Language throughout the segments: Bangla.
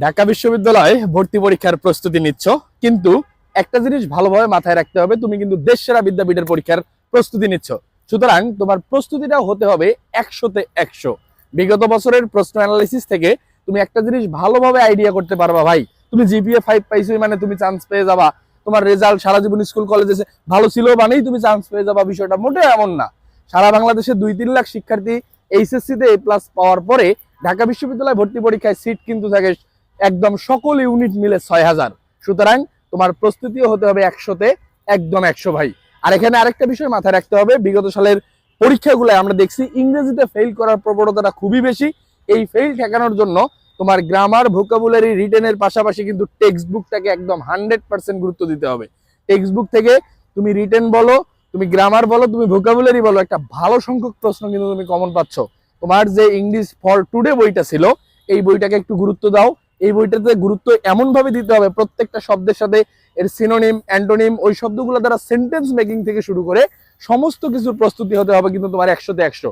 ঢাকা বিশ্ববিদ্যালয়ে ভর্তি পরীক্ষার প্রস্তুতি নিচ্ছ, কিন্তু একটা জিনিস ভালোভাবে মাথায় রাখতে হবে, তুমি কিন্তু দেশ সেরা বিদ্যাপীঠের পরীক্ষার প্রস্তুতি নিচ্ছ। সুতরাং তোমার প্রস্তুতিটা হতে হবে 100-তে 100। বিগত বছরের প্রশ্ন অ্যানালিসিস থেকে তুমি একটা জিনিস ভালোভাবে আইডিয়া করতে পারবা ভাই, তুমি জিপিএ 5 পাইছো মানে তুমি চান্স পেয়ে যাবা, তোমার রেজাল্ট সারা জীবন স্কুল কলেজে ভালো ছিল মানেই তুমি চান্স পেয়ে যাবা। বিষয়টা মোটেও এমন না। সারা বাংলাদেশে 2-3 লাখ শিক্ষার্থী এইচএসসি-তে A+ পাওয়ার পরে ঢাকা বিশ্ববিদ্যালয় ভর্তি পরীক্ষায় সিট কিন্তু থাকে একদম সকল ইউনিট মিলে 6000। সুতরাং তোমার প্রস্তুতিও হতে হবে 100-তে 100 ভাই। আর এখানে আরেকটা বিষয় মাথায় রাখতে হবে, বিগত সালের পরীক্ষাগুলো আমরা দেখছি ইংরেজিতে ফেল করার প্রবণতাটা খুবই বেশি। এই ফেল ঠেকানোর জন্য তোমার গ্রামার, ভোকাবুলারি, রিটেনের পাশাপাশি কিন্তু টেক্সট বুকটাকে একদম 100% গুরুত্ব দিতে হবে। টেক্সট বুক থেকে তুমি রিটেন বলো, তুমি গ্রামার বলো, তুমি ভোকাবুলারি বলো, একটা ভালো সংখ্যক প্রশ্ন কিন্তু তুমি কমন পাচ্ছ। তোমার যে ইংলিশ ফর টুডে বইটা ছিল, এই বইটাকে একটু গুরুত্ব দাও। এই বইটাতে গুরুত্ব এমন ভাবে দিতে হবে, প্রত্যেকটা শব্দের সাথে এর সিনোনিম, অ্যান্টোনিম, ওই শব্দগুলো দ্বারা সেন্টেন্স মেকিং থেকে শুরু করে সমস্ত কিছুর প্রস্তুতি হতে হবে কিন্তু তোমার 100-তে 100।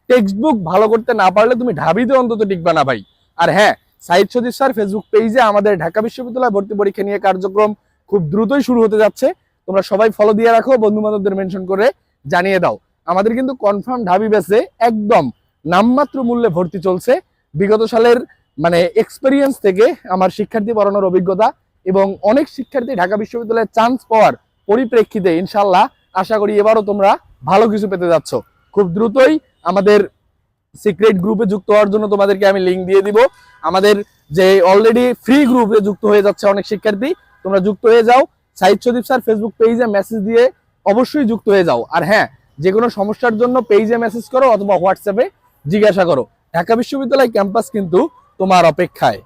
টেক্সট বুক ভালো করতে না পারলে তুমি ঢাবিতে অন্তত টিকবা না ভাই। আর হ্যাঁ, সাইদ সজীব স্যার ফেসবুক পেজে আমাদের ঢাকা বিশ্ববিদ্যালয় ভর্তি পরীক্ষা নিয়ে কার্যক্রম খুব দ্রুতই শুরু হতে যাচ্ছে। তোমরা সবাই ফলো দিয়ে রাখো, বন্ধু বান্ধবদের মেনশন করে জানিয়ে দাও। আমাদের কিন্তু কনফার্ম ঢাবি ব্যাচে একদম নামমাত্র মূল্যে ভর্তি চলছে। বিগত সালের এক্সপেরিয়েন্স থেকে আমার শিক্ষার্থী পড়ানোর অভিজ্ঞতা এবং অনেক শিক্ষার্থী ঢাকা বিশ্ববিদ্যালয়ে চান্স পাওয়ার পরিপ্রেক্ষিতে ইনশাল্লাহ আশা করি এবারও তোমরা ভালো কিছু পেতে যাচ্ছ। খুব দ্রুতই আমাদের সিক্রেট গ্রুপে যুক্ত হওয়ার জন্য তোমাদেরকে আমি লিঙ্ক দিয়ে দিব। আমাদের যে অলরেডি ফ্রি গ্রুপে যুক্ত হয়ে যাচ্ছে অনেক শিক্ষার্থী, তোমরা যুক্ত হয়ে যাও। সাইদ সদীপ স্যার ফেসবুক পেজে মেসেজ দিয়ে অবশ্যই যুক্ত হয়ে যাও। আর হ্যাঁ, যে কোনো সমস্যার জন্য পেজে মেসেজ করো অথবা হোয়াটসঅ্যাপে জিজ্ঞাসা করো। ঢাকা বিশ্ববিদ্যালয় ক্যাম্পাস কিন্তু তোমার অপেক্ষায়।